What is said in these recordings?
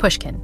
Pushkin.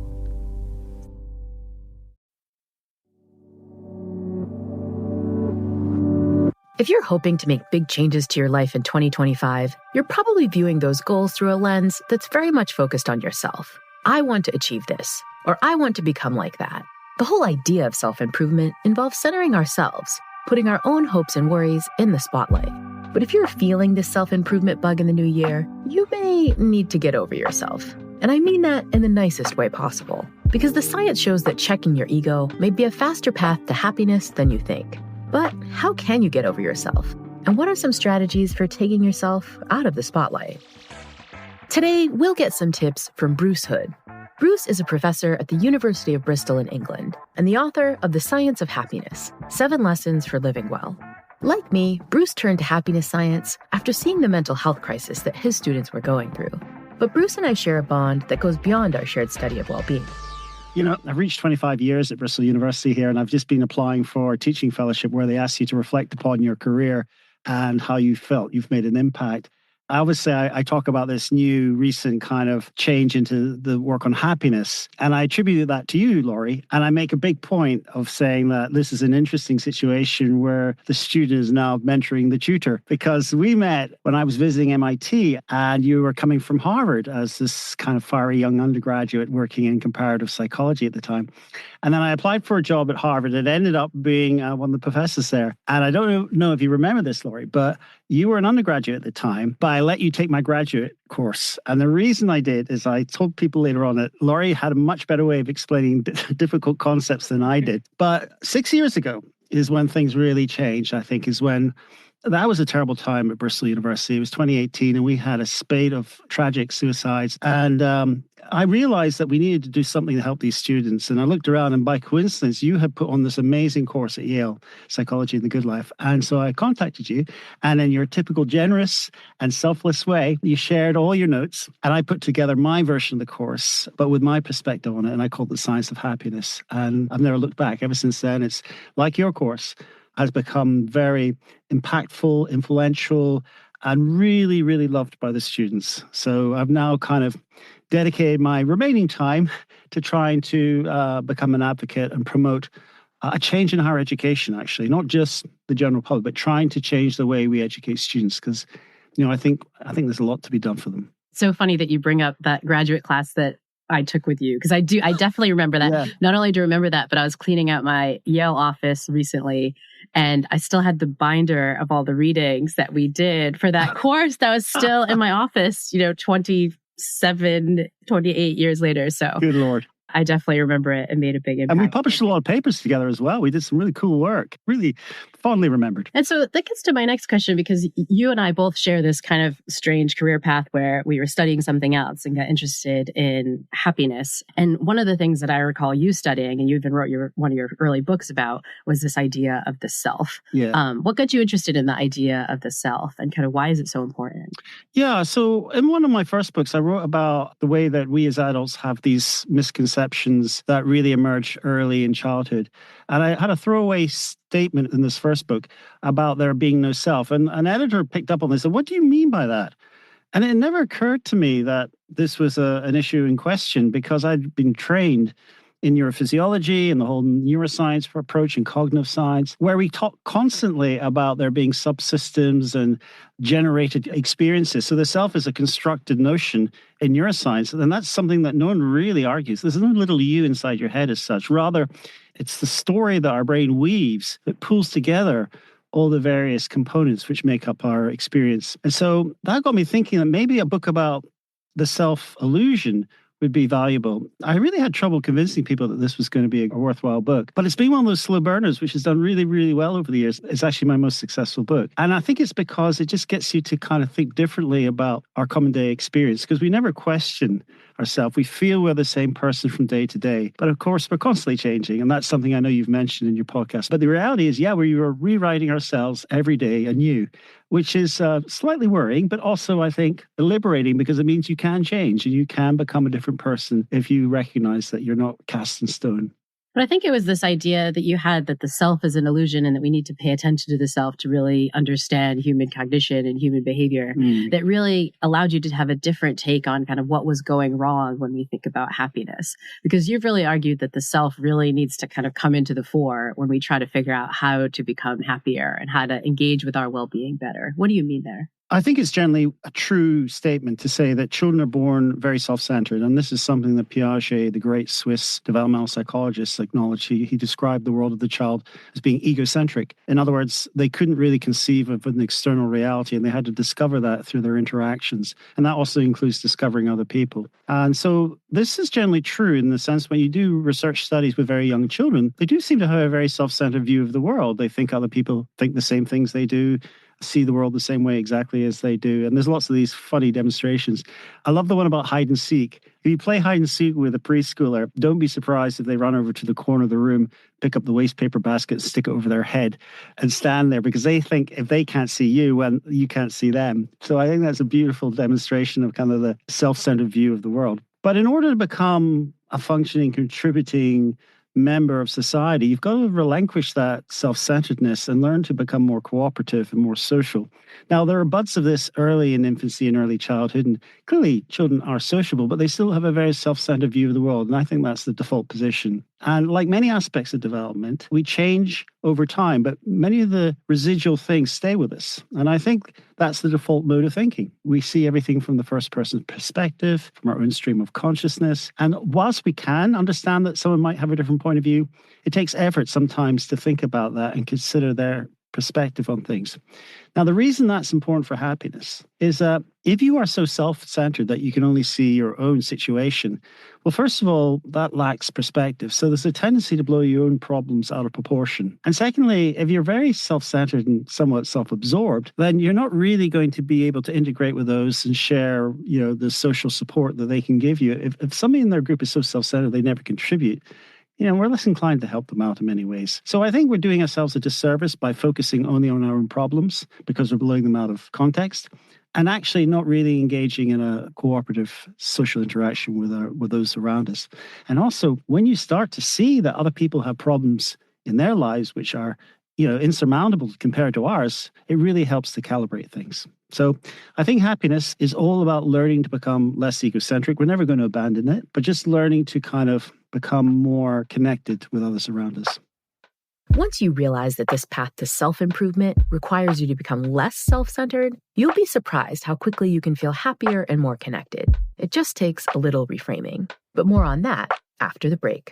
If you're hoping to make big changes to your life in 2025, you're probably viewing those goals through a lens that's very much focused on yourself. I want to achieve this, or I want to become like that. The whole idea of self-improvement involves centering ourselves, putting our own hopes and worries in the spotlight. But if you're feeling this self-improvement bug in the new year, you may need to get over yourself. And I mean that in the nicest way possible, because the science shows that checking your ego may be a faster path to happiness than you think. But how can you get over yourself? And what are some strategies for taking yourself out of the spotlight? Today, we'll get some tips from Bruce Hood. Bruce is a professor at the University of Bristol in England and the author of The Science of Happiness, 7 Lessons for Living Well. Like me, Bruce turned to happiness science after seeing the mental health crisis that his students were going through. But Bruce and I share a bond that goes beyond our shared study of well-being. You know, I've reached 25 years at Bristol University here, and I've just been applying for a teaching fellowship where they ask you to reflect upon your career and how you felt you've made an impact. I always say I talk about this new recent kind of change into the work on happiness, and I attribute that to you, Laurie. And I make a big point of saying that this is an interesting situation where the student is now mentoring the tutor, because we met when I was visiting MIT and you were coming from Harvard as this kind of fiery young undergraduate working in comparative psychology at the time. And then I applied for a job at Harvard and ended up being one of the professors there. And I don't know if you remember this, Laurie, but you were an undergraduate at the time, but I let you take my graduate course. And the reason I did is I told people later on that Laurie had a much better way of explaining difficult concepts than I did. But 6 years ago is when things really changed, I think, is when that was a terrible time at Bristol University. It was 2018, and we had a spate of tragic suicides. And I realized that we needed to do something to help these students. And I looked around, and by coincidence, you had put on this amazing course at Yale, Psychology in the Good Life. And so I contacted you, and in your typical generous and selfless way, you shared all your notes, and I put together my version of the course, but with my perspective on it, and I called it Science of Happiness. And I've never looked back. Ever since then, it's like your course has become very impactful, influential, and really, really loved by the students. So I've now kind of dedicated my remaining time to trying to become an advocate and promote a change in higher education, actually, not just the general public, but trying to change the way we educate students, because, you know, I think there's a lot to be done for them. So funny that you bring up that graduate class that I took with you, because I definitely remember that. Yeah. Not only do I remember that, but I was cleaning out my Yale office recently, and I still had the binder of all the readings that we did for that course that was still in my office, 28 years later. So good Lord. I definitely remember it and made a big impact. And we published a lot of papers together as well. We did some really cool work, really fondly remembered. And so that gets to my next question, because you and I both share this kind of strange career path where we were studying something else and got interested in happiness. And one of the things that I recall you studying, and you even wrote one of your early books about, was this idea of the self. Yeah. What got you interested in the idea of the self, and kind of why is it so important? Yeah. So in one of my first books, I wrote about the way that we as adults have these misconceptions that really emerge early in childhood. And I had a throwaway statement in this first book about there being no self. And an editor picked up on this and said, "What do you mean by that?" And it never occurred to me that this was an issue in question, because I'd been trained in neurophysiology and the whole neuroscience approach and cognitive science, where we talk constantly about there being subsystems and generated experiences. So the self is a constructed notion in neuroscience, and that's something that no one really argues. There's no little you inside your head as such. Rather, it's the story that our brain weaves that pulls together all the various components which make up our experience. And so that got me thinking that maybe a book about the self-illusion would be valuable. I really had trouble convincing people that this was going to be a worthwhile book, but it's been one of those slow burners which has done really, really well over the years. It's actually my most successful book. And I think it's because it just gets you to kind of think differently about our common day experience, because we never question ourselves. We feel we're the same person from day to day. But of course, we're constantly changing. And that's something I know you've mentioned in your podcast. But the reality is, we are rewriting ourselves every day anew, which is slightly worrying, but also, I think, liberating, because it means you can change and you can become a different person if you recognize that you're not cast in stone. But I think it was this idea that you had that the self is an illusion and that we need to pay attention to the self to really understand human cognition and human behavior that really allowed you to have a different take on kind of what was going wrong when we think about happiness. Because you've really argued that the self really needs to kind of come into the fore when we try to figure out how to become happier and how to engage with our well-being better. What do you mean there? I think it's generally a true statement to say that children are born very self-centered. And this is something that Piaget, the great Swiss developmental psychologist, acknowledged. He described the world of the child as being egocentric. In other words, they couldn't really conceive of an external reality, and they had to discover that through their interactions. And that also includes discovering other people. And so this is generally true in the sense when you do research studies with very young children, they do seem to have a very self-centered view of the world. They think other people think the same things they do, see the world the same way exactly as they do. And there's lots of these funny demonstrations. I love the one about hide and seek. If you play hide and seek with a preschooler, don't be surprised if they run over to the corner of the room, pick up the waste paper basket, stick it over their head and stand there because they think if they can't see you, well, you can't see them. So I think that's a beautiful demonstration of kind of the self-centered view of the world. But in order to become a functioning, contributing member of society, you've got to relinquish that self-centeredness and learn to become more cooperative and more social. Now, there are buds of this early in infancy and early childhood, and clearly children are sociable, but they still have a very self-centered view of the world, and I think that's the default position. And like many aspects of development, we change over time, but many of the residual things stay with us. And I think that's the default mode of thinking. We see everything from the first person perspective, from our own stream of consciousness. And whilst we can understand that someone might have a different point of view, it takes effort sometimes to think about that and consider their perspective on things. Now, the reason that's important for happiness is that if you are so self-centered that you can only see your own situation, well, first of all, that lacks perspective. So there's a tendency to blow your own problems out of proportion. And secondly, if you're very self-centered and somewhat self-absorbed, then you're not really going to be able to integrate with those and share, the social support that they can give you. If somebody in their group is so self-centered, they never contribute, we're less inclined to help them out in many ways. So I think we're doing ourselves a disservice by focusing only on our own problems because we're blowing them out of context and actually not really engaging in a cooperative social interaction with those around us. And also, when you start to see that other people have problems in their lives which are insurmountable compared to ours, it really helps to calibrate things. So I think happiness is all about learning to become less egocentric. We're never going to abandon it, but just learning to kind of become more connected with others around us. Once you realize that this path to self-improvement requires you to become less self-centered, you'll be surprised how quickly you can feel happier and more connected. It just takes a little reframing. But more on that after the break.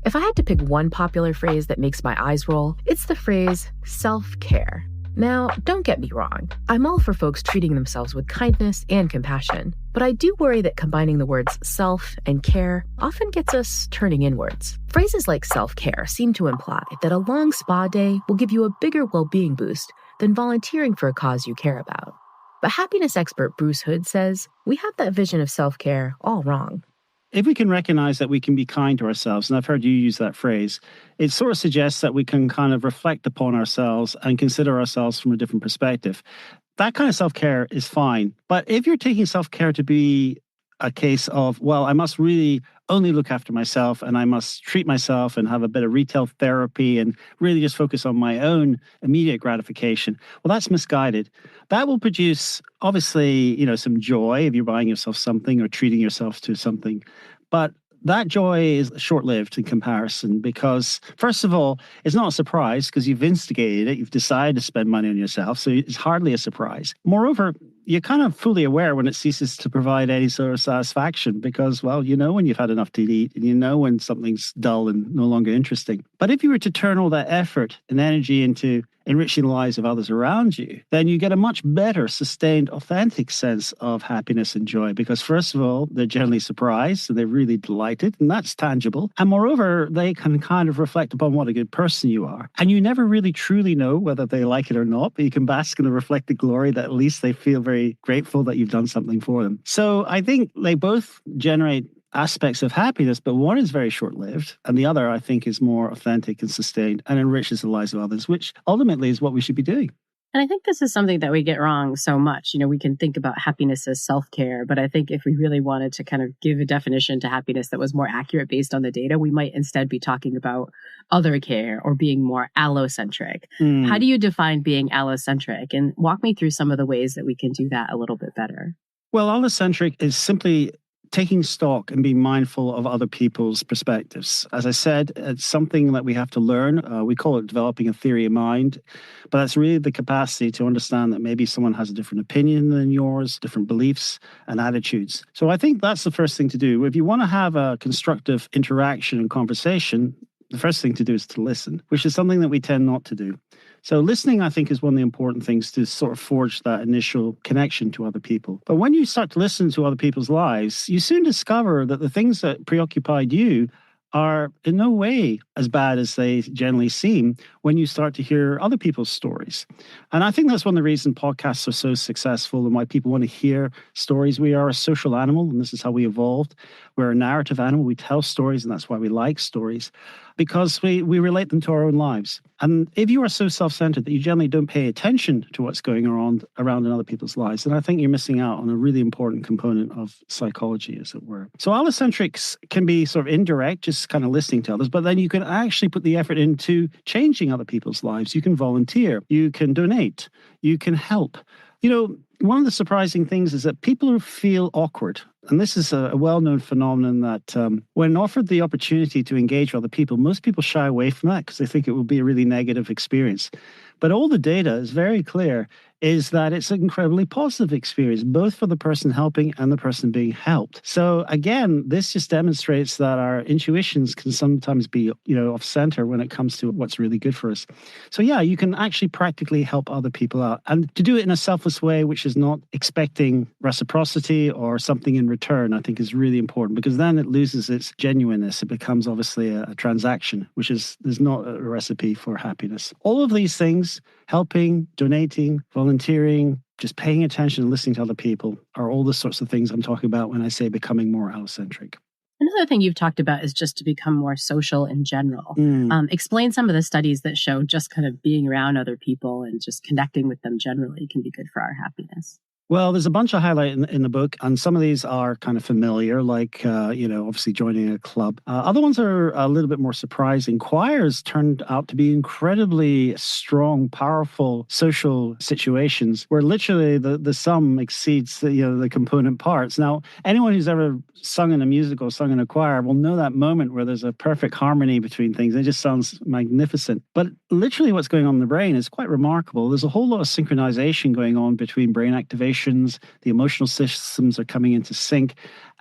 If I had to pick one popular phrase that makes my eyes roll, it's the phrase self-care. Now, don't get me wrong. I'm all for folks treating themselves with kindness and compassion, but I do worry that combining the words self and care often gets us turning inwards. Phrases like self-care seem to imply that a long spa day will give you a bigger well-being boost than volunteering for a cause you care about. But happiness expert Bruce Hood says we have that vision of self-care all wrong. If we can recognize that we can be kind to ourselves, and I've heard you use that phrase, it sort of suggests that we can kind of reflect upon ourselves and consider ourselves from a different perspective. That kind of self-care is fine. But if you're taking self-care to be a case of, well, I must really only look after myself and I must treat myself and have a bit of retail therapy and really just focus on my own immediate gratification, well, that's misguided. That will produce, obviously, some joy if you're buying yourself something or treating yourself to something. But that joy is short-lived in comparison because, first of all, it's not a surprise because you've instigated it. You've decided to spend money on yourself, so it's hardly a surprise. Moreover, you're kind of fully aware when it ceases to provide any sort of satisfaction because, well, when you've had enough to eat and when something's dull and no longer interesting. But if you were to turn all that effort and energy into enriching the lives of others around you, then you get a much better, sustained, authentic sense of happiness and joy because, first of all, they're generally surprised and they're really delighted, and that's tangible. And moreover, they can kind of reflect upon what a good person you are. And you never really truly know whether they like it or not, but you can bask in the reflected glory that at least they feel very grateful that you've done something for them. So I think they both generate aspects of happiness, but one is very short-lived, and the other, I think, is more authentic and sustained and enriches the lives of others, which ultimately is what we should be doing. And I think this is something that we get wrong so much. We can think about happiness as self-care, but I think if we really wanted to kind of give a definition to happiness that was more accurate based on the data, we might instead be talking about other care or being more allocentric. How do you define being allocentric? And walk me through some of the ways that we can do that a little bit better. Well, allocentric is simply taking stock and being mindful of other people's perspectives. As I said, it's something that we have to learn. We call it developing a theory of mind, but that's really the capacity to understand that maybe someone has a different opinion than yours, different beliefs and attitudes. So I think that's the first thing to do. If you want to have a constructive interaction and conversation, the first thing to do is to listen, which is something that we tend not to do. So listening, I think, is one of the important things to sort of forge that initial connection to other people. But when you start to listen to other people's lives, you soon discover that the things that preoccupied you are in no way as bad as they generally seem when you start to hear other people's stories. And I think that's one of the reasons podcasts are so successful and why people want to hear stories. We are a social animal, and this is how we evolved. We're a narrative animal. We tell stories, and that's why we like stories, because we relate them to our own lives. And if you are so self-centered that you generally don't pay attention to what's going around in other people's lives, then I think you're missing out on a really important component of psychology, as it were. So allocentrics can be sort of indirect, just kind of listening to others, but then you can actually put the effort into changing other people's lives. You can volunteer, you can donate, you can help. One of the surprising things is that people who feel awkward, and this is a well-known phenomenon that when offered the opportunity to engage with other people, most people shy away from that because they think it will be a really negative experience. But all the data is very clear, is that it's an incredibly positive experience, both for the person helping and the person being helped. So again, this just demonstrates that our intuitions can sometimes be, off center when it comes to what's really good for us. So yeah, you can actually practically help other people out, and to do it in a selfless way, which is not expecting reciprocity or something in return, I think is really important, because then it loses its genuineness. It becomes obviously a transaction, which is not a recipe for happiness. All of these things, helping, donating, volunteering, just paying attention and listening to other people, are all the sorts of things I'm talking about when I say becoming more allocentric. Another thing you've talked about is just to become more social in general. Explain some of the studies that show just kind of being around other people and just connecting with them generally can be good for our happiness. Well, there's a bunch I highlight in the book, and some of these are kind of familiar, like, obviously joining a club. Other ones are a little bit more surprising. Choirs turned out to be incredibly strong, powerful social situations where literally the sum exceeds the component parts. Now, anyone who's ever sung in a musical, sung in a choir will know that moment where there's a perfect harmony between things. It just sounds magnificent. But literally what's going on in the brain is quite remarkable. There's a whole lot of synchronization going on between brain activation. The emotional systems are coming into sync.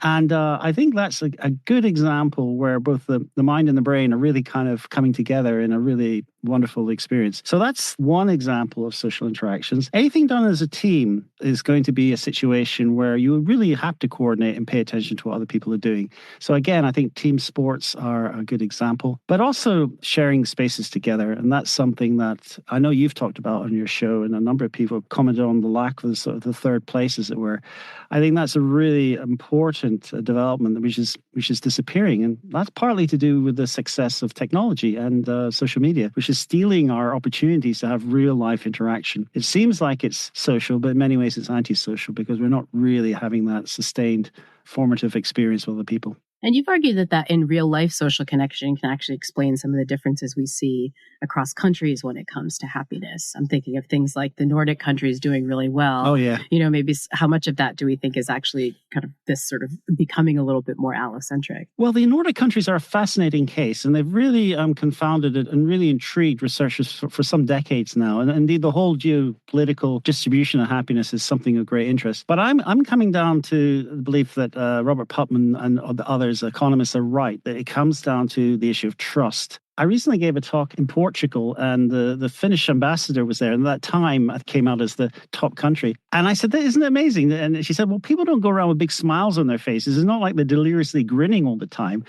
And I think that's a good example where both the mind and the brain are really kind of coming together in a really wonderful experience. So that's one example of social interactions. Anything done as a team is going to be a situation where you really have to coordinate and pay attention to what other people are doing. So again, I think team sports are a good example, but also sharing spaces together. And that's something that I know you've talked about on your show, and a number of people have commented on the lack of the third place, as it were. I think that's a really important development which is disappearing, and that's partly to do with the success of technology and social media, which is stealing our opportunities to have real life interaction. It seems like it's social, but in many ways it's antisocial, because we're not really having that sustained formative experience with other people. And you've argued that in real life social connection can actually explain some of the differences we see across countries when it comes to happiness. I'm thinking of things like the Nordic countries doing really well. Oh, yeah. Maybe how much of that do we think is actually kind of this sort of becoming a little bit more allocentric? Well, the Nordic countries are a fascinating case, and they've really confounded it and really intrigued researchers for some decades now. And indeed, the whole geopolitical distribution of happiness is something of great interest. But I'm coming down to the belief that Robert Putnam and the others, economists, are right, that it comes down to the issue of trust. I recently gave a talk in Portugal, and the Finnish ambassador was there. And at that time, I came out as the top country. And I said, isn't it amazing? And she said, well, people don't go around with big smiles on their faces. It's not like they're deliriously grinning all the time.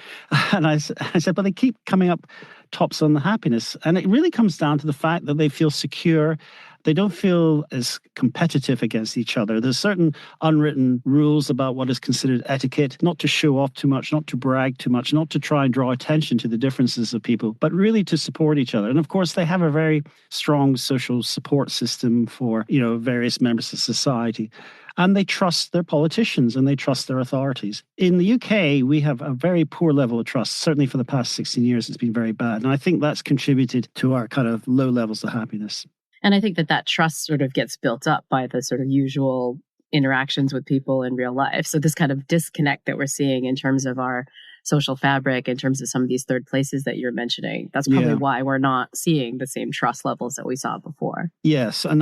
And I said, but they keep coming up tops on the happiness. And it really comes down to the fact that they feel secure. They don't feel as competitive against each other. There's certain unwritten rules about what is considered etiquette, not to show off too much, not to brag too much, not to try and draw attention to the differences of people, but really to support each other. And of course, they have a very strong social support system for, various members of society. And they trust their politicians and they trust their authorities. In the UK, we have a very poor level of trust. Certainly for the past 16 years, it's been very bad. And I think that's contributed to our kind of low levels of happiness. And I think that trust sort of gets built up by the sort of usual interactions with people in real life. So this kind of disconnect that we're seeing in terms of our social fabric, in terms of some of these third places that you're mentioning, that's probably why we're not seeing the same trust levels that we saw before. Yes. And,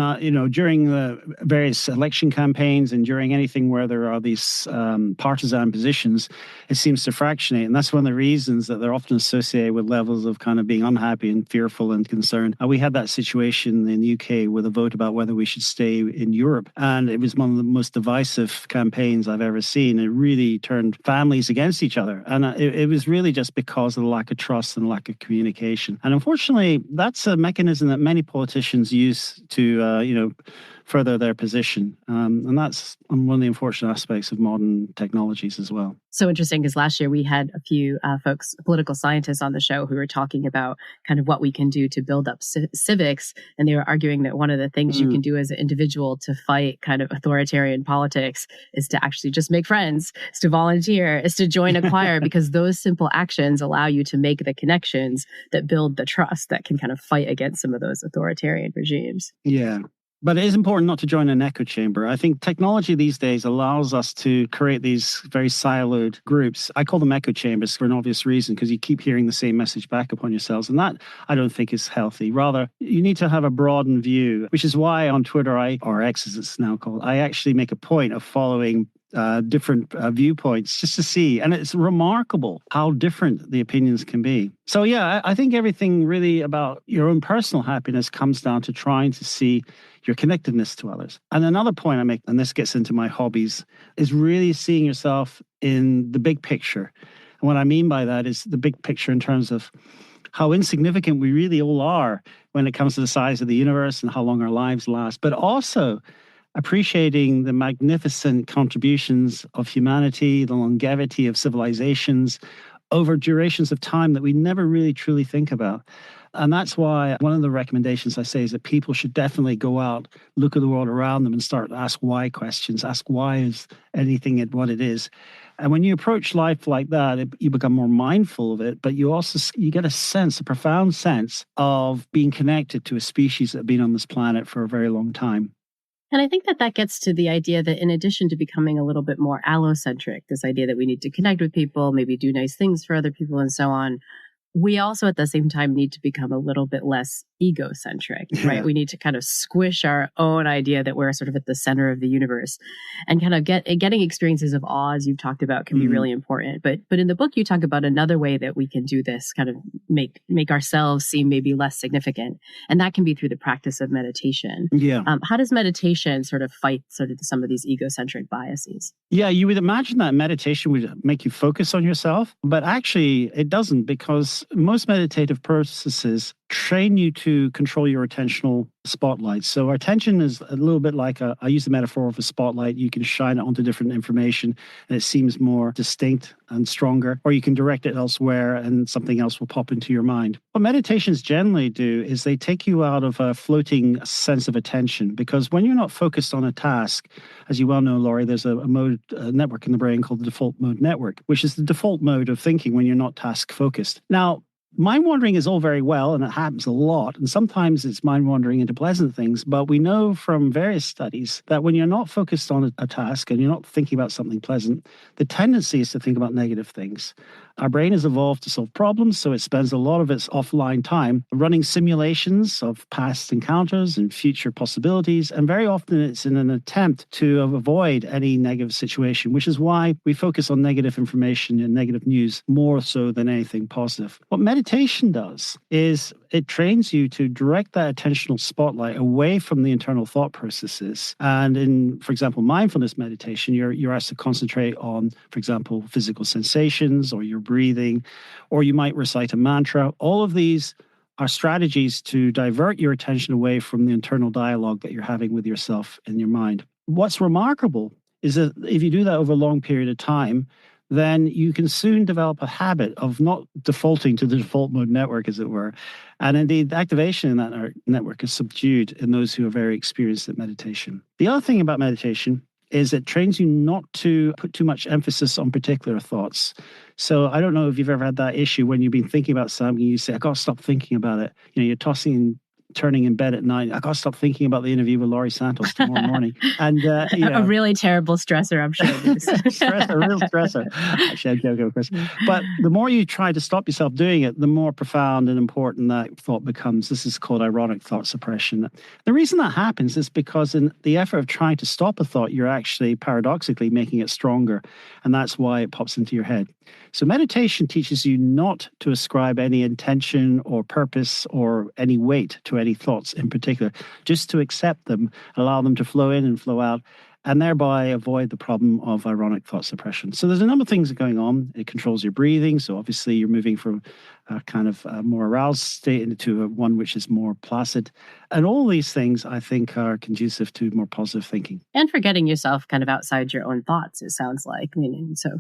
during the various election campaigns and during anything where there are these partisan positions, it seems to fractionate. And that's one of the reasons that they're often associated with levels of kind of being unhappy and fearful and concerned. We had that situation in the UK with a vote about whether we should stay in Europe. And it was one of the most divisive campaigns I've ever seen. It really turned families against each other. And it was really just because of the lack of trust and lack of communication. And unfortunately, that's a mechanism that many politicians use to, further their position. And that's one of the unfortunate aspects of modern technologies as well. So interesting, because last year we had a few folks, political scientists on the show who were talking about kind of what we can do to build up civics. And they were arguing that one of the things you can do as an individual to fight kind of authoritarian politics is to actually just make friends, is to volunteer, is to join a choir, because those simple actions allow you to make the connections that build the trust that can kind of fight against some of those authoritarian regimes. Yeah. But it is important not to join an echo chamber. I think technology these days allows us to create these very siloed groups. I call them echo chambers for an obvious reason, because you keep hearing the same message back upon yourselves. And that, I don't think, is healthy. Rather, you need to have a broadened view, which is why on Twitter, or X as it's now called, I actually make a point of following different viewpoints just to see. And it's remarkable how different the opinions can be. So, I think everything really about your own personal happiness comes down to trying to see your connectedness to others. And another point I make, and this gets into my hobbies, is really seeing yourself in the big picture. And what I mean by that is the big picture in terms of how insignificant we really all are when it comes to the size of the universe and how long our lives last, but also appreciating the magnificent contributions of humanity, the longevity of civilizations over durations of time that we never really truly think about. And that's why one of the recommendations I say is that people should definitely go out, look at the world around them and start to ask why questions. Ask why is anything what it is. And when you approach life like that, you become more mindful of it, but you get a profound sense of being connected to a species that have been on this planet for a very long time. And I think that gets to the idea that in addition to becoming a little bit more allocentric, this idea that we need to connect with people, maybe do nice things for other people and so on, we also at the same time need to become a little bit less egocentric, right? We need to kind of squish our own idea that we're sort of at the center of the universe, and kind of getting experiences of awe, as you've talked about, can be really important. But in the book, you talk about another way that we can do this, kind of make ourselves seem maybe less significant. And that can be through the practice of meditation. Yeah. How does meditation sort of fight sort of some of these egocentric biases? Yeah, you would imagine that meditation would make you focus on yourself, but actually it doesn't, because most meditative processes train you to control your attentional spotlight. So our attention is a little bit like I use the metaphor of a spotlight. You can shine it onto different information and it seems more distinct and stronger, or you can direct it elsewhere and something else will pop into your mind. What meditations generally do is they take you out of a floating sense of attention, because when you're not focused on a task, as you well know, Laurie, there's a network in the brain called the default mode network, which is the default mode of thinking when you're not task focused. Now, mind wandering is all very well, and it happens a lot. And sometimes it's mind wandering into pleasant things. But we know from various studies that when you're not focused on a task and you're not thinking about something pleasant, the tendency is to think about negative things. Our brain has evolved to solve problems, so it spends a lot of its offline time running simulations of past encounters and future possibilities. And very often it's in an attempt to avoid any negative situation, which is why we focus on negative information and negative news more so than anything positive. What meditation does is it trains you to direct that attentional spotlight away from the internal thought processes. And in, for example, mindfulness meditation, you're asked to concentrate on, for example, physical sensations or your breathing, or you might recite a mantra. All of these are strategies to divert your attention away from the internal dialogue that you're having with yourself in your mind. What's remarkable is that if you do that over a long period of time, then you can soon develop a habit of not defaulting to the default mode network, as it were. And indeed, the activation in that network is subdued in those who are very experienced at meditation. The other thing about meditation is it trains you not to put too much emphasis on particular thoughts. So I don't know if you've ever had that issue when you've been thinking about something, you say, I got to stop thinking about it. You're tossing and turning in bed at night. I got to stop thinking about the interview with Laurie Santos tomorrow morning. And a really terrible stressor, I'm sure. A real stressor. Actually, I'm joking, of course. But the more you try to stop yourself doing it, the more profound and important that thought becomes. This is called ironic thought suppression. The reason that happens is because in the effort of trying to stop a thought, you're actually paradoxically making it stronger. And that's why it pops into your head. So meditation teaches you not to ascribe any intention or purpose or any weight to any thoughts in particular, just to accept them, allow them to flow in and flow out, and thereby avoid the problem of ironic thought suppression. So there's a number of things going on. It controls your breathing. So obviously you're moving from a kind of a more aroused state into one which is more placid. And all these things, I think, are conducive to more positive thinking. And for getting yourself kind of outside your own thoughts, it sounds like.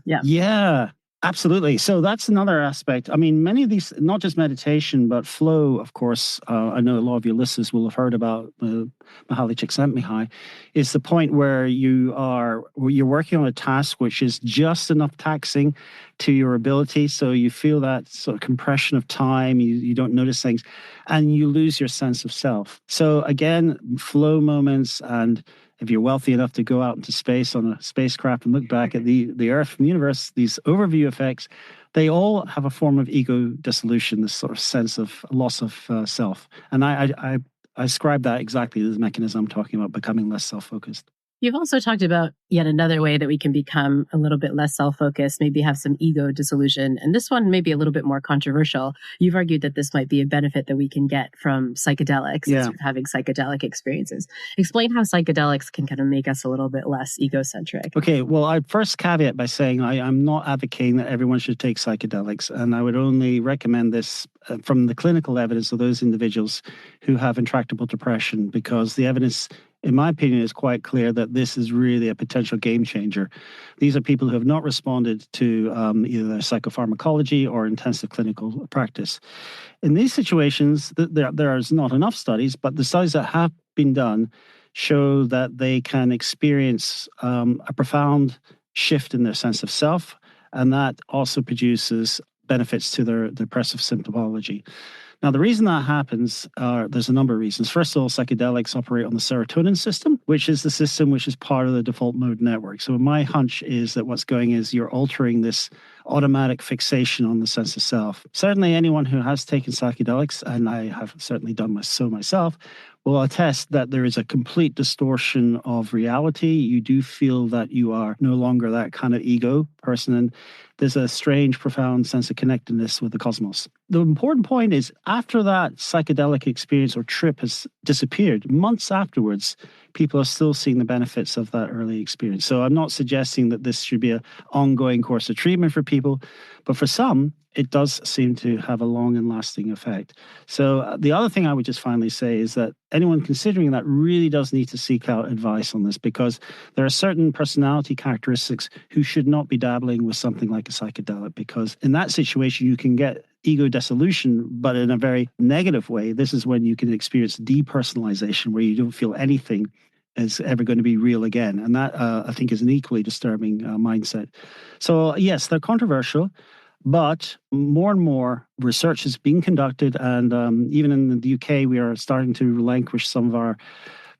Yeah. Absolutely. So that's another aspect. I mean, many of these, not just meditation, but flow, of course, I know a lot of your listeners will have heard about the Mihaly Csikszentmihalyi, is the point where you're working on a task which is just enough taxing to your ability. So you feel that sort of compression of time, you don't notice things, and you lose your sense of self. So again, flow moments, and if you're wealthy enough to go out into space on a spacecraft and look back at the Earth and the universe, these overview effects, they all have a form of ego dissolution, this sort of sense of loss of self. And I ascribe that exactly to the mechanism I'm talking about, becoming less self-focused. You've also talked about yet another way that we can become a little bit less self-focused, maybe have some ego dissolution. And this one may be a little bit more controversial. You've argued that this might be a benefit that we can get from psychedelics, sort of having psychedelic experiences. Explain how psychedelics can kind of make us a little bit less egocentric. Okay, well, I'd first caveat by saying I'm not advocating that everyone should take psychedelics, and I would only recommend this from the clinical evidence of those individuals who have intractable depression, because the evidence, in my opinion, is quite clear that this is really a potential game changer. These are people who have not responded to either their psychopharmacology or intensive clinical practice. In these situations, there is not enough studies, but the studies that have been done show that they can experience a profound shift in their sense of self, and that also produces benefits to their depressive symptomology. Now, the reason that happens, there's a number of reasons. First of all, psychedelics operate on the serotonin system, which is the system which is part of the default mode network. So my hunch is that what's going is you're altering this automatic fixation on the sense of self. Certainly anyone who has taken psychedelics, and I have certainly done so myself, will attest that there is a complete distortion of reality. You do feel that you are no longer that kind of ego person, and there's a strange, profound sense of connectedness with the cosmos. The important point is, after that psychedelic experience or trip has disappeared, months afterwards, people are still seeing the benefits of that early experience. So I'm not suggesting that this should be an ongoing course of treatment for people, but for some, it does seem to have a long and lasting effect. So the other thing I would just finally say is that anyone considering that really does need to seek out advice on this, because there are certain personality characteristics who should not be dabbling with something like a psychedelic, because in that situation you can get ego dissolution, but in a very negative way. This is when you can experience depersonalization, where you don't feel anything is ever going to be real again. And that, I think, is an equally disturbing mindset. So yes, they're controversial, but more and more research is being conducted, and even in the UK, we are starting to relinquish some of our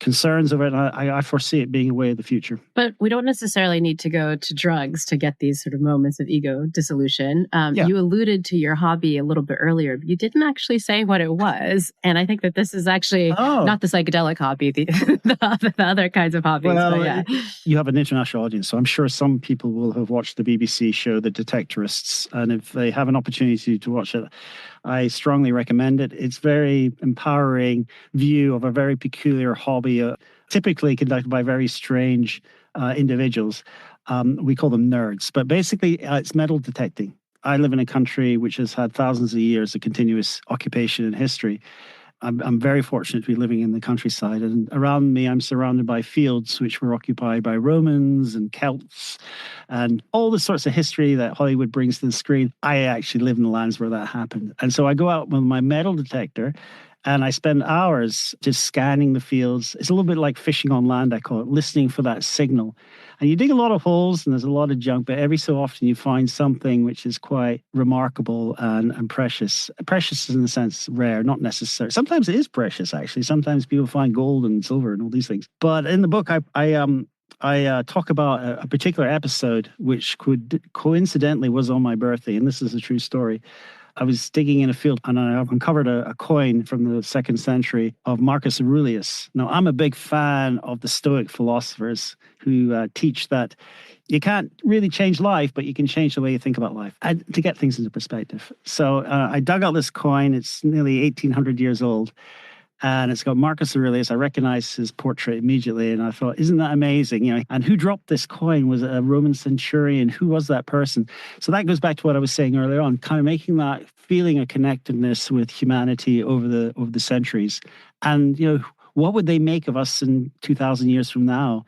concerns of it. And I foresee it being a way of the future. But we don't necessarily need to go to drugs to get these sort of moments of ego dissolution. You alluded to your hobby a little bit earlier, but you didn't actually say what it was. And I think that this is actually not the psychedelic hobby, the other kinds of hobbies. Well, you have an international audience, so I'm sure some people will have watched the BBC show The Detectorists. And if they have an opportunity to watch it, I strongly recommend it. It's very empowering view of a very peculiar hobby, typically conducted by very strange individuals. We call them nerds, but basically it's metal detecting. I live in a country which has had thousands of years of continuous occupation and history. I'm very fortunate to be living in the countryside, and around me I'm surrounded by fields which were occupied by Romans and Celts and all the sorts of history that Hollywood brings to the screen. I actually live in the lands where that happened. And so I go out with my metal detector and I spend hours just scanning the fields. It's a little bit like fishing on land, I call it, listening for that signal. And you dig a lot of holes and there's a lot of junk, but every so often you find something which is quite remarkable and precious. Precious in the sense rare, not necessary. Sometimes it is precious, actually. Sometimes people find gold and silver and all these things. But in the book, I talk about a particular episode which coincidentally was on my birthday, and this is a true story. I was digging in a field and I uncovered a coin from the 2nd century of Marcus Aurelius. Now, I'm a big fan of the Stoic philosophers who teach that you can't really change life, but you can change the way you think about life and to get things into perspective. So I dug out this coin. It's nearly 1,800 years old. And it's got Marcus Aurelius. I recognized his portrait immediately. And I thought, isn't that amazing? And who dropped this coin? Was it a Roman centurion? Who was that person? So that goes back to what I was saying earlier on, kind of making that feeling of connectedness with humanity over the centuries. And, what would they make of us in 2,000 years from now?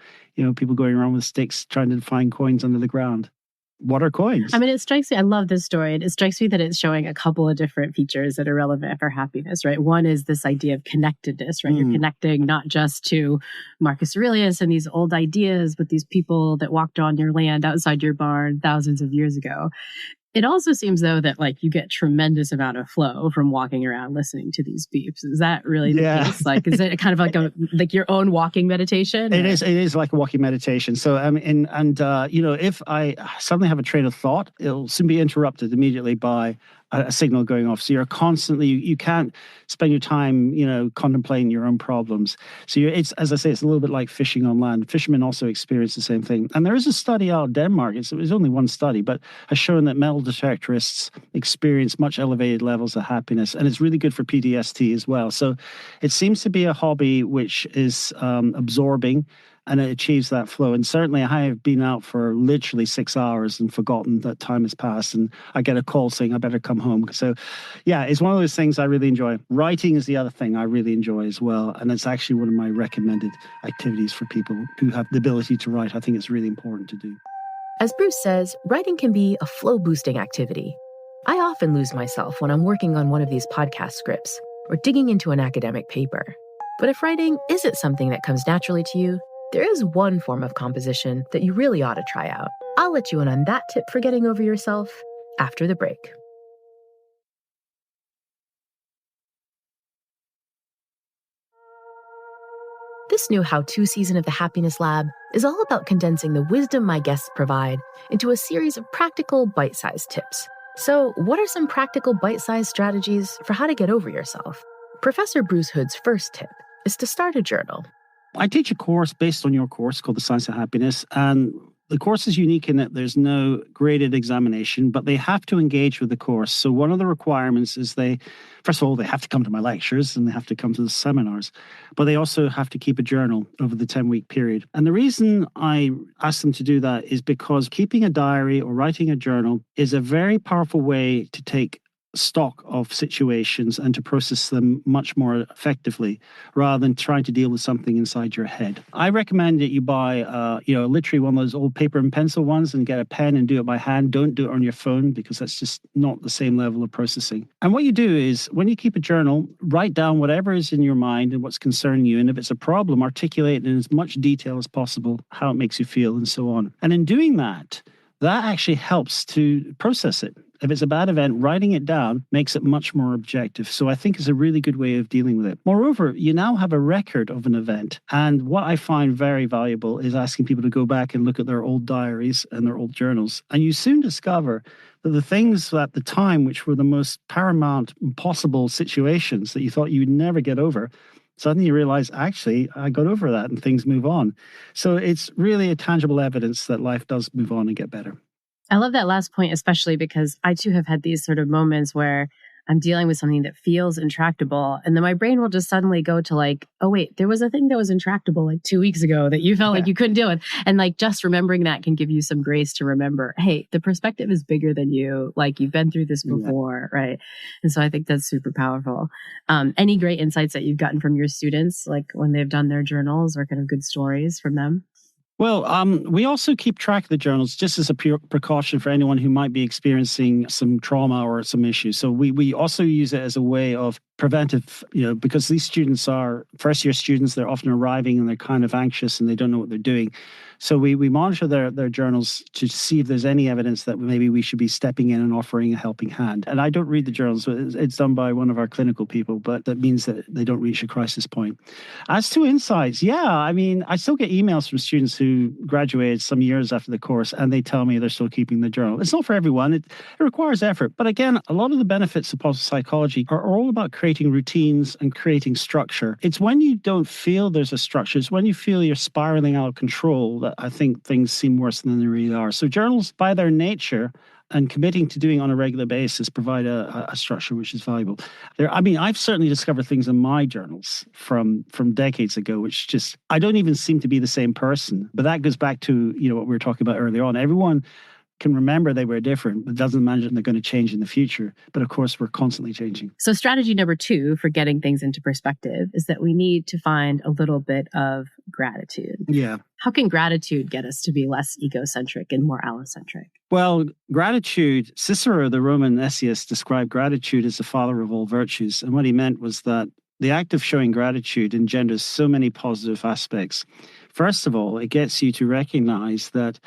People going around with sticks trying to find coins under the ground. What are coins? I mean, it strikes me, I love this story. And it strikes me that it's showing a couple of different features that are relevant for happiness, right? One is this idea of connectedness, right? You're connecting not just to Marcus Aurelius and these old ideas, but these people that walked on your land outside your barn thousands of years ago. It also seems, though, that you get tremendous amount of flow from walking around listening to these beeps. Is that really the case? Is it kind of like your own walking meditation? It is like a walking meditation. So if I suddenly have a train of thought, it'll soon be interrupted immediately by a signal going off. So you're constantly, you can't spend your time, contemplating your own problems. So it's, as I say, it's a little bit like fishing on land. Fishermen also experience the same thing. And there is a study out of Denmark. It was only one study, but has shown that metal detectorists experience much elevated levels of happiness. And it's really good for PTSD as well. So it seems to be a hobby which is absorbing, and it achieves that flow. And certainly I have been out for literally 6 hours and forgotten that time has passed. And I get a call saying I better come home. So yeah, it's one of those things I really enjoy. Writing is the other thing I really enjoy as well. And it's actually one of my recommended activities for people who have the ability to write. I think it's really important to do. As Bruce says, writing can be a flow-boosting activity. I often lose myself when I'm working on one of these podcast scripts or digging into an academic paper. But if writing isn't something that comes naturally to you, there is one form of composition that you really ought to try out. I'll let you in on that tip for getting over yourself after the break. This new how-to season of the Happiness Lab is all about condensing the wisdom my guests provide into a series of practical, bite-sized tips. So, what are some practical bite-sized strategies for how to get over yourself? Professor Bruce Hood's first tip is to start a journal. I teach a course based on your course called The Science of Happiness, and the course is unique in that there's no graded examination, but they have to engage with the course. So one of the requirements is first of all, they have to come to my lectures and they have to come to the seminars, but they also have to keep a journal over the 10-week period. And the reason I ask them to do that is because keeping a diary or writing a journal is a very powerful way to take stock of situations and to process them much more effectively rather than trying to deal with something inside your head. I recommend that you buy, literally one of those old paper and pencil ones and get a pen and do it by hand. Don't do it on your phone because that's just not the same level of processing. And what you do is when you keep a journal, write down whatever is in your mind and what's concerning you. And if it's a problem, articulate in as much detail as possible how it makes you feel and so on. And in doing that actually helps to process it. If it's a bad event, writing it down makes it much more objective. So I think it's a really good way of dealing with it. Moreover, you now have a record of an event. And what I find very valuable is asking people to go back and look at their old diaries and their old journals. And you soon discover that the things at the time, which were the most paramount possible situations that you thought you would never get over, suddenly you realize, actually, I got over that and things move on. So it's really a tangible evidence that life does move on and get better. I love that last point, especially because I too have had these sort of moments where I'm dealing with something that feels intractable. And then my brain will just suddenly go to like, oh, wait, there was a thing that was intractable like 2 weeks ago that you felt like you couldn't deal with. And like just remembering that can give you some grace to remember, hey, the perspective is bigger than you. Like you've been through this before, right? And so I think that's super powerful. Any great insights that you've gotten from your students, like when they've done their journals, or kind of good stories from them? Well, we also keep track of the journals just as a precaution for anyone who might be experiencing some trauma or some issues. So we also use it as a way of preventive, because these students are first-year students. They're often arriving and they're kind of anxious and they don't know what they're doing. So we monitor their journals to see if there's any evidence that maybe we should be stepping in and offering a helping hand. And I don't read the journals. It's done by one of our clinical people, but that means that they don't reach a crisis point. As to insights, I still get emails from students who graduated some years after the course, and they tell me they're still keeping the journal. It's not for everyone. It requires effort. But again, a lot of the benefits of positive psychology are all about creating routines and creating structure. It's when you don't feel there's a structure, it's when you feel you're spiraling out of control that I think things seem worse than they really are. So journals, by their nature, and committing to doing on a regular basis, provide a structure which is valuable. I've certainly discovered things in my journals from decades ago, which just, I don't even seem to be the same person. But that goes back to, what we were talking about earlier on. Everyone can remember they were different, but doesn't imagine they're going to change in the future. But of course, we're constantly changing. So strategy number 2 for getting things into perspective is that we need to find a little bit of gratitude. Yeah. How can gratitude get us to be less egocentric and more allocentric? Well, gratitude, Cicero, the Roman essayist, described gratitude as the father of all virtues. And what he meant was that the act of showing gratitude engenders so many positive aspects. First of all, it gets you to recognize that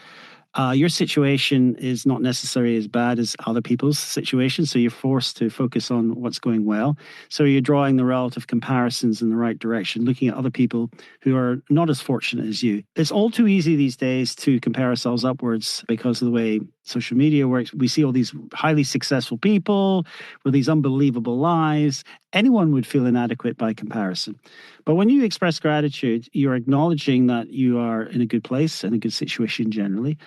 your situation is not necessarily as bad as other people's situations, so you're forced to focus on what's going well. So you're drawing the relative comparisons in the right direction, looking at other people who are not as fortunate as you. It's all too easy these days to compare ourselves upwards because of the way social media works. We see all these highly successful people with these unbelievable lives. Anyone would feel inadequate by comparison. But when you express gratitude, you're acknowledging that you are in a good place and a good situation generally.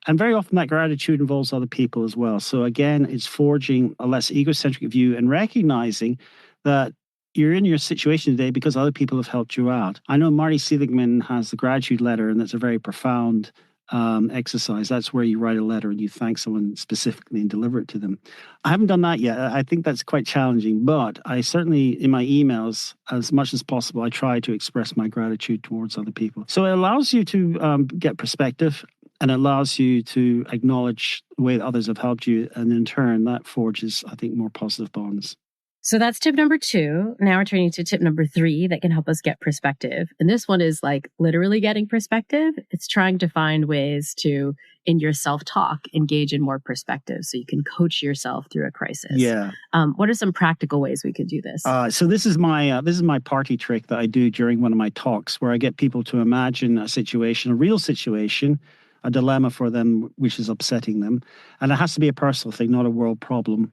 And very often that gratitude involves other people as well. So again, it's forging a less egocentric view and recognizing that you're in your situation today because other people have helped you out. I know Marty Seligman has the gratitude letter, and that's a very profound exercise. That's where you write a letter and you thank someone specifically and deliver it to them. I haven't done that yet. I think that's quite challenging, but I certainly, in my emails, as much as possible, I try to express my gratitude towards other people. So it allows you to get perspective, and it allows you to acknowledge the way that others have helped you. And in turn, that forges, I think, more positive bonds. So that's tip number 2. Now we're turning to tip number 3 that can help us get perspective. And this one is like literally getting perspective. It's trying to find ways to, in your self-talk, engage in more perspective so you can coach yourself through a crisis. Yeah. What are some practical ways we could do this? So this is my party trick that I do during one of my talks, where I get people to imagine a situation, a real situation, a dilemma for them, which is upsetting them. And it has to be a personal thing, not a world problem.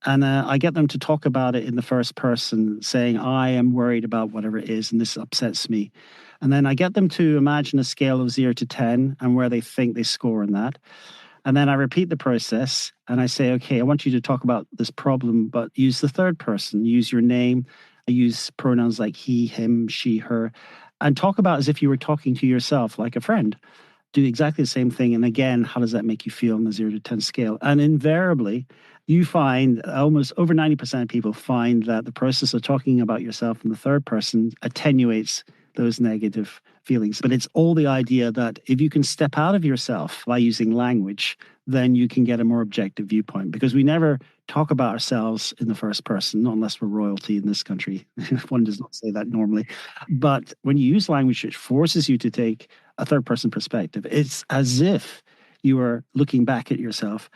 And I get them to talk about it in the first person, saying, I am worried about whatever it is, and this upsets me. And then I get them to imagine a scale of 0 to 10 and where they think they score in that. And then I repeat the process and I say, okay, I want you to talk about this problem, but use the third person, use your name, use pronouns like he, him, she, her, and talk about it as if you were talking to yourself like a friend. Do exactly the same thing. And again, how does that make you feel on the 0 to 10 scale? And invariably, you find almost over 90% of people find that the process of talking about yourself in the third person attenuates those negative feelings. But it's all the idea that if you can step out of yourself by using language, then you can get a more objective viewpoint. Because we never talk about ourselves in the first person, not unless we're royalty in this country. One does not say that normally. But when you use language, it forces you to take a third person perspective. It's as if you are looking back at yourself.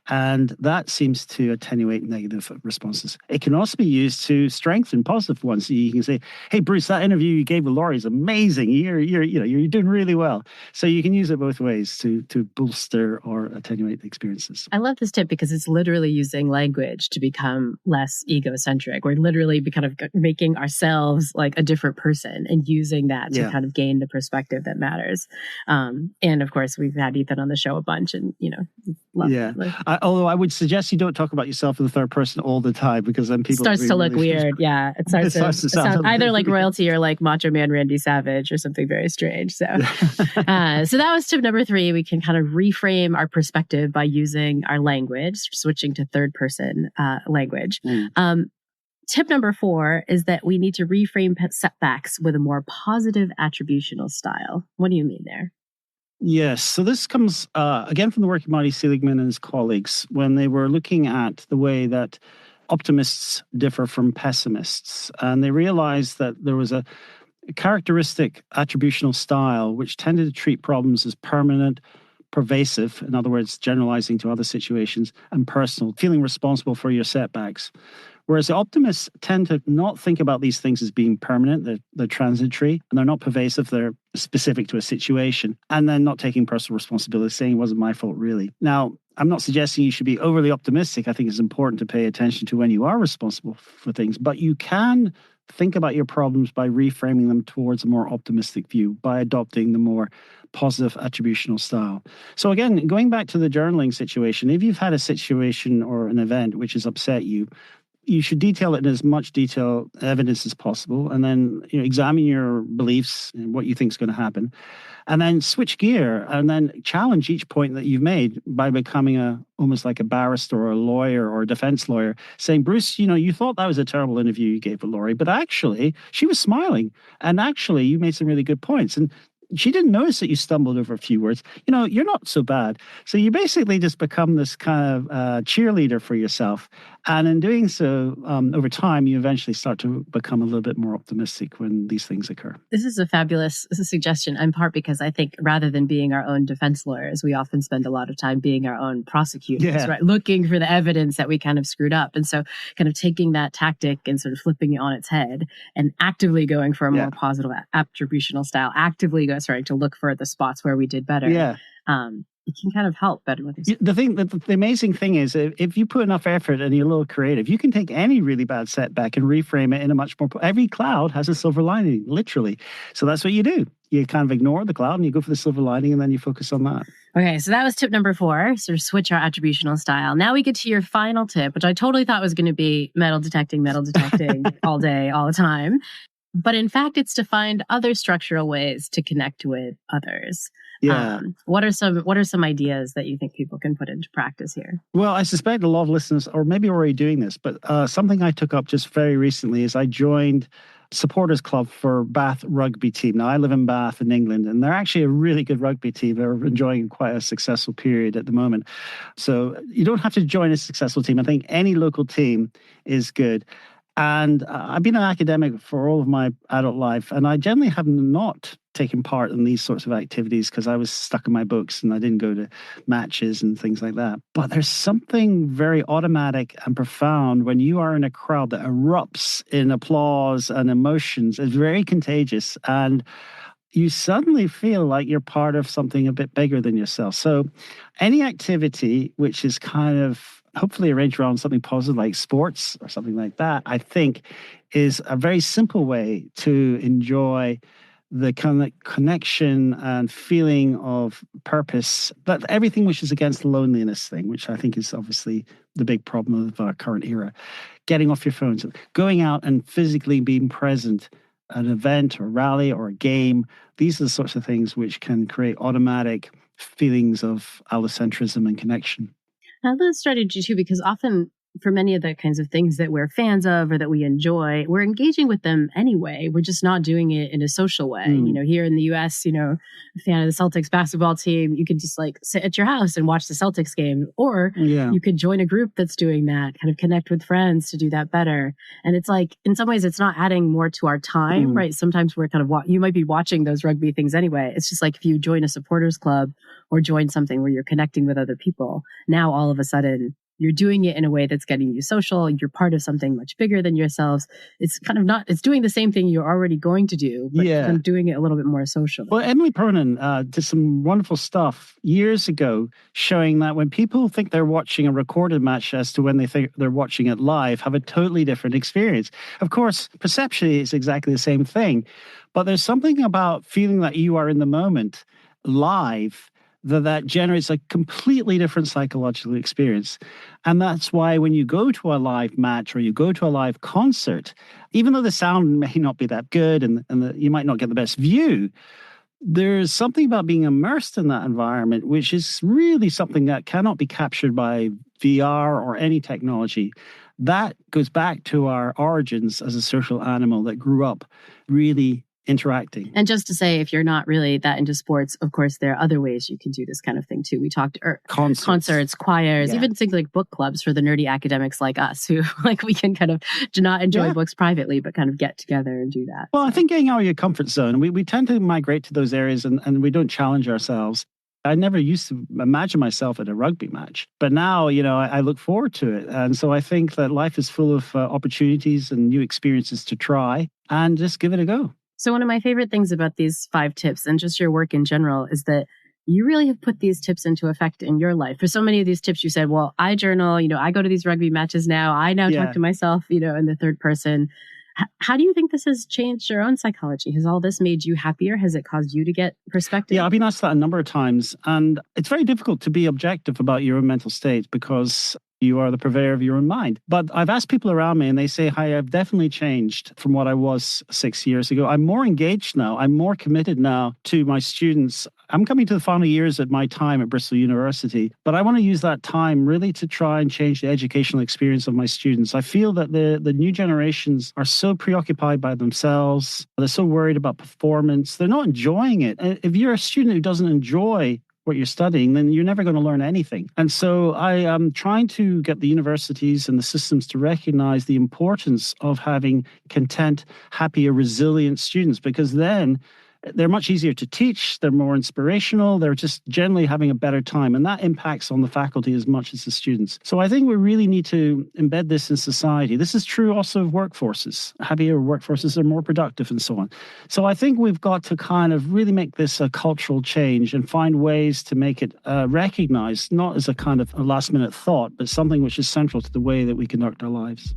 And that seems to attenuate negative responses. It can also be used to strengthen positive ones. So you can say, "Hey, Bruce, that interview you gave with Laurie is amazing. You're doing really well." So you can use it both ways to bolster or attenuate the experiences. I love this tip because it's literally using language to become less egocentric. We're literally kind of making ourselves like a different person and using that to kind of gain the perspective that matters. And of course, we've had Ethan on the show a bunch, and love it. Although I would suggest you don't talk about yourself in the third person all the time, because then people starts to look weird. Yeah, it starts to sound either like royalty or like Macho Man Randy Savage or something very strange. So, so that was tip number 3. We can kind of reframe our perspective by using our language, switching to third person language. Tip number 4 is that we need to reframe setbacks with a more positive attributional style. What do you mean there? Yes. So this comes, again, from the work of Marty Seligman and his colleagues when they were looking at the way that optimists differ from pessimists. And they realized that there was a characteristic attributional style which tended to treat problems as permanent, pervasive, in other words, generalizing to other situations, and personal, feeling responsible for your setbacks. Whereas the optimists tend to not think about these things as being permanent, they're transitory, and they're not pervasive, they're specific to a situation, and then not taking personal responsibility, saying it wasn't my fault, really. Now, I'm not suggesting you should be overly optimistic. I think it's important to pay attention to when you are responsible for things, but you can think about your problems by reframing them towards a more optimistic view, by adopting the more positive attributional style. So again, going back to the journaling situation, if you've had a situation or an event which has upset you, you should detail it in as much detail, evidence as possible, and then examine your beliefs and what you think is going to happen, and then switch gear and then challenge each point that you've made by becoming almost like a barrister or a lawyer or a defense lawyer, saying, Bruce, you thought that was a terrible interview you gave with Laurie, but actually she was smiling, and actually you made some really good points, and she didn't notice that you stumbled over a few words. You're not so bad. So you basically just become this kind of cheerleader for yourself. And in doing so, over time, you eventually start to become a little bit more optimistic when these things occur. This is a fabulous suggestion, in part because I think rather than being our own defense lawyers, we often spend a lot of time being our own prosecutors, right? Looking for the evidence that we kind of screwed up. And so kind of taking that tactic and sort of flipping it on its head and actively going for a more positive attributional style, actively starting to look for the spots where we did better. It can kind of help better with this. The amazing thing is, if you put enough effort and you're a little creative, you can take any really bad setback and reframe it in a much more... Every cloud has a silver lining, literally. So that's what you do. You kind of ignore the cloud and you go for the silver lining, and then you focus on that. Okay, so that was tip number 4, sort of switch our attributional style. Now we get to your final tip, which I totally thought was going to be metal detecting all day, all the time. But in fact, it's to find other structural ways to connect with others. What are some ideas that you think people can put into practice here? Well, I suspect a lot of listeners are maybe already doing this, but something I took up just very recently is I joined supporters club for Bath rugby team. Now, I live in Bath in England, and they're actually a really good rugby team. They're enjoying quite a successful period at the moment. So you don't have to join a successful team. I think any local team is good. And I've been an academic for all of my adult life, and I generally have not taken part in these sorts of activities because I was stuck in my books and I didn't go to matches and things like that. But there's something very automatic and profound when you are in a crowd that erupts in applause and emotions. It's very contagious, and you suddenly feel like you're part of something a bit bigger than yourself. So any activity which is kind of hopefully arranged around something positive like sports or something like that, I think is a very simple way to enjoy the kind of connection and feeling of purpose, but everything which is against the loneliness thing, which I think is obviously the big problem of our current era. Getting off your phones, going out and physically being present at an event or rally or a game. These are the sorts of things which can create automatic feelings of allocentrism and connection. I love the strategy too, because often for many of the kinds of things that we're fans of or that we enjoy, we're engaging with them anyway. We're just not doing it in a social way. Here in the US, a fan of the Celtics basketball team, you could just like sit at your house and watch the Celtics game. Or you could join a group that's doing that, kind of connect with friends to do that better. And it's like, in some ways, it's not adding more to our time, right? Sometimes we're kind of, you might be watching those rugby things anyway. It's just like if you join a supporters club or join something where you're connecting with other people, now all of a sudden, you're doing it in a way that's getting you social. You're part of something much bigger than yourselves. It's kind of it's doing the same thing you're already going to do, but kind of doing it a little bit more social. Well, Emily Pernin did some wonderful stuff years ago showing that when people think they're watching a recorded match as to when they think they're watching it live, have a totally different experience. Of course, perceptually, it's exactly the same thing, but there's something about feeling that you are in the moment live that generates a completely different psychological experience. And that's why when you go to a live match or you go to a live concert, even though the sound may not be that good and you might not get the best view, there's something about being immersed in that environment, which is really something that cannot be captured by VR or any technology. That goes back to our origins as a social animal that grew up really interacting. And just to say, if you're not really that into sports, of course, there are other ways you can do this kind of thing too. We talked concerts, choirs, even things like book clubs for the nerdy academics like us who we can kind of do not enjoy books privately, but kind of get together and do that. Well, I think getting out of your comfort zone, we tend to migrate to those areas and we don't challenge ourselves. I never used to imagine myself at a rugby match, but now, I look forward to it. And so I think that life is full of opportunities and new experiences to try and just give it a go. So one of my favorite things about these 5 tips and just your work in general is that you really have put these tips into effect in your life. For so many of these tips, you said, well, I journal, I go to these rugby matches now. I now talk to myself, in the third person. How do you think this has changed your own psychology? Has all this made you happier? Has it caused you to get perspective? Yeah, I've been asked that a number of times. And it's very difficult to be objective about your own mental state because you are the purveyor of your own mind. But I've asked people around me and they say, hi, I've definitely changed from what I was 6 years ago. I'm more engaged now. I'm more committed now to my students. I'm coming to the final years of my time at Bristol University, but I want to use that time really to try and change the educational experience of my students. I feel that the new generations are so preoccupied by themselves. They're so worried about performance. They're not enjoying it. If you're a student who doesn't enjoy what you're studying, then you're never going to learn anything. And so I am trying to get the universities and the systems to recognize the importance of having content, happier, resilient students, because then they're much easier to teach, they're more inspirational, they're just generally having a better time. And that impacts on the faculty as much as the students. So I think we really need to embed this in society. This is true also of workforces. Happier workforces are more productive and so on. So I think we've got to kind of really make this a cultural change and find ways to make it recognized, not as a kind of a last minute thought, but something which is central to the way that we conduct our lives.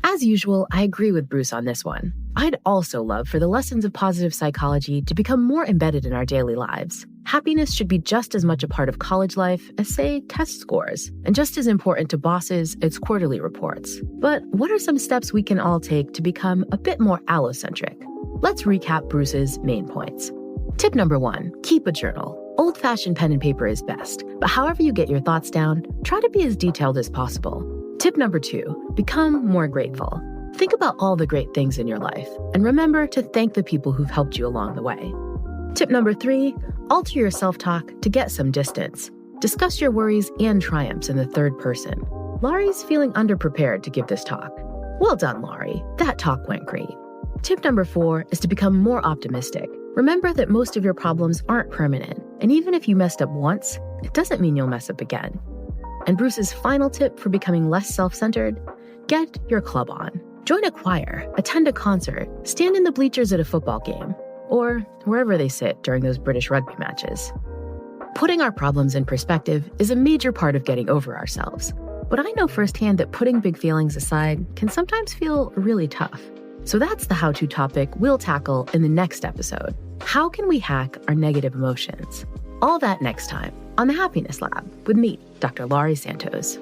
As usual, I agree with Bruce on this one. I'd also love for the lessons of positive psychology to become more embedded in our daily lives. Happiness should be just as much a part of college life as, say, test scores, and just as important to bosses as quarterly reports. But what are some steps we can all take to become a bit more allocentric? Let's recap Bruce's main points. Tip number 1, keep a journal. Old-fashioned pen and paper is best, but however you get your thoughts down, try to be as detailed as possible. Tip number 2, become more grateful. Think about all the great things in your life, and remember to thank the people who've helped you along the way. Tip number 3, alter your self-talk to get some distance. Discuss your worries and triumphs in the third person. Laurie's feeling underprepared to give this talk. Well done, Laurie. That talk went great. Tip number 4 is to become more optimistic. Remember that most of your problems aren't permanent, and even if you messed up once, it doesn't mean you'll mess up again. And Bruce's final tip for becoming less self-centered, get your club on. Join a choir, attend a concert, stand in the bleachers at a football game, or wherever they sit during those British rugby matches. Putting our problems in perspective is a major part of getting over ourselves. But I know firsthand that putting big feelings aside can sometimes feel really tough. So that's the how-to topic we'll tackle in the next episode. How can we hack our negative emotions? All that next time on the Happiness Lab with me, Dr. Laurie Santos.